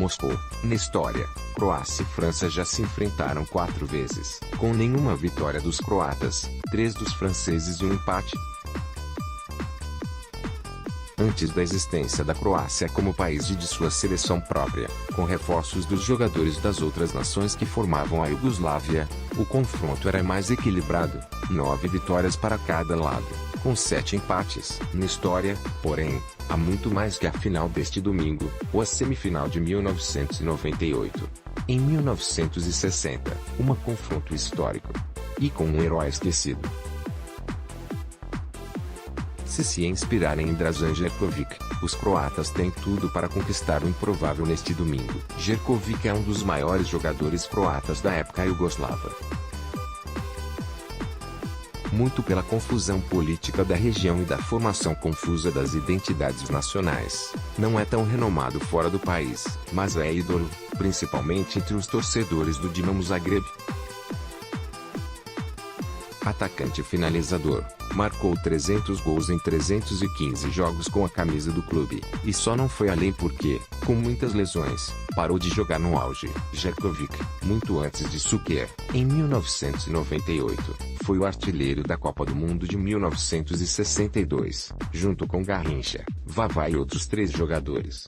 Moscou. Na história, Croácia e França já se enfrentaram 4 vezes, com nenhuma vitória dos croatas, 3 dos franceses e um empate. Antes da existência da Croácia como país e de sua seleção própria, com reforços dos jogadores das outras nações que formavam a Iugoslávia, o confronto era mais equilibrado, 9 vitórias para cada lado, com 7 empates. Na história, porém, há muito mais que a final deste domingo, ou a semifinal de 1998. Em 1960, um confronto histórico. E com um herói esquecido. Se inspirarem em Dražan Jerković, os croatas têm tudo para conquistar o improvável neste domingo. Jerković é um dos maiores jogadores croatas da época iugoslava. Muito pela confusão política da região e da formação confusa das identidades nacionais, não é tão renomado fora do país, mas é ídolo, principalmente entre os torcedores do Dinamo Zagreb. Atacante finalizador, marcou 300 gols em 315 jogos com a camisa do clube, e só não foi além porque, com muitas lesões, parou de jogar no auge. Jerković, muito antes de Šuker, em 1998, foi o artilheiro da Copa do Mundo de 1962, junto com Garrincha, Vavá e outros 3 jogadores.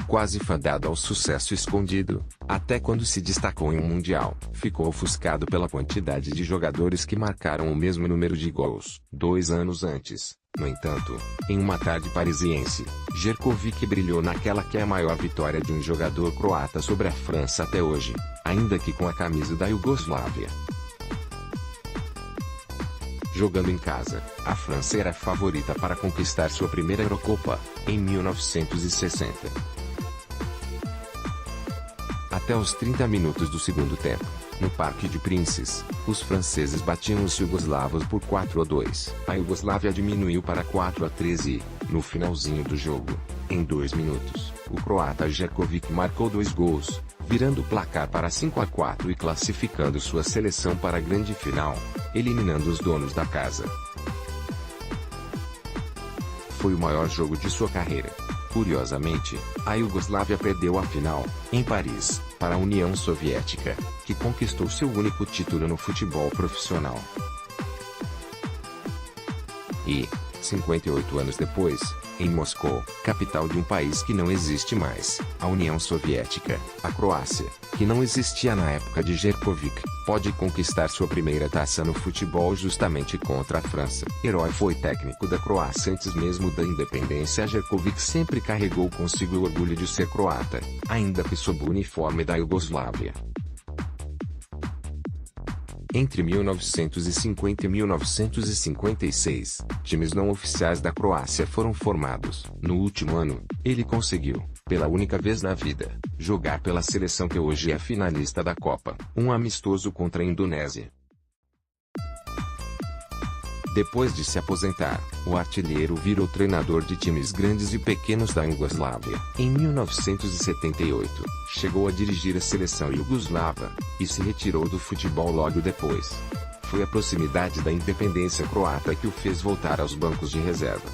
Quase fadado ao sucesso escondido, até quando se destacou em um Mundial, ficou ofuscado pela quantidade de jogadores que marcaram o mesmo número de gols, 2 anos antes. No entanto, em uma tarde parisiense, Jerković brilhou naquela que é a maior vitória de um jogador croata sobre a França até hoje, ainda que com a camisa da Iugoslávia. Jogando em casa, a França era a favorita para conquistar sua primeira Eurocopa, em 1960. Até os 30 minutos do segundo tempo, no Parque de Princes, os franceses batiam os iugoslavos por 4-2. A Iugoslávia diminuiu para 4-3 e, no finalzinho do jogo, em 2 minutos, o croata Jerković marcou 2 gols, virando o placar para 5-4 e classificando sua seleção para a grande final, eliminando os donos da casa. Foi o maior jogo de sua carreira. Curiosamente, a Iugoslávia perdeu a final, em Paris, para a União Soviética, que conquistou seu único título no futebol profissional. E, 58 anos depois, em Moscou, capital de um país que não existe mais, a União Soviética, a Croácia, que não existia na época de Jerković, pode conquistar sua primeira taça no futebol justamente contra a França. Herói foi técnico da Croácia antes mesmo da independência. Jerković sempre carregou consigo o orgulho de ser croata, ainda que sob o uniforme da Iugoslávia. Entre 1950 e 1956, times não oficiais da Croácia foram formados. No último ano, ele conseguiu, pela única vez na vida, jogar pela seleção que hoje é finalista da Copa, um amistoso contra a Indonésia. Depois de se aposentar, o artilheiro virou treinador de times grandes e pequenos da Iugoslávia. Em 1978, chegou a dirigir a seleção iugoslava, e se retirou do futebol logo depois. Foi a proximidade da independência croata que o fez voltar aos bancos de reserva.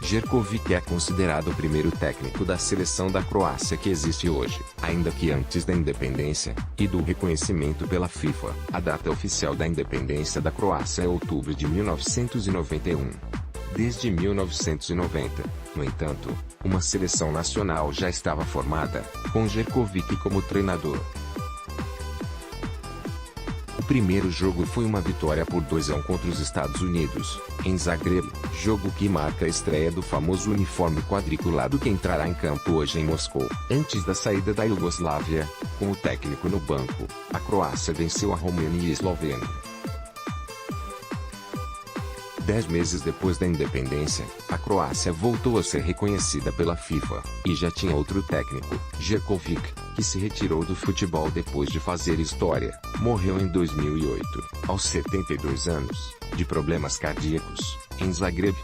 Jerković é considerado o primeiro técnico da seleção da Croácia que existe hoje, ainda que antes da independência, e do reconhecimento pela FIFA. A data oficial da independência da Croácia é outubro de 1991. Desde 1990, no entanto, uma seleção nacional já estava formada, com Jerković como treinador. O primeiro jogo foi uma vitória por 2-1 contra os Estados Unidos, em Zagreb, jogo que marca a estreia do famoso uniforme quadriculado que entrará em campo hoje em Moscou. Antes da saída da Iugoslávia, com o técnico no banco, a Croácia venceu a Romênia e a Eslovênia. 10 meses depois da independência, a Croácia voltou a ser reconhecida pela FIFA, e já tinha outro técnico, Jerković, que se retirou do futebol depois de fazer história. Morreu em 2008, aos 72 anos, de problemas cardíacos, em Zagreb.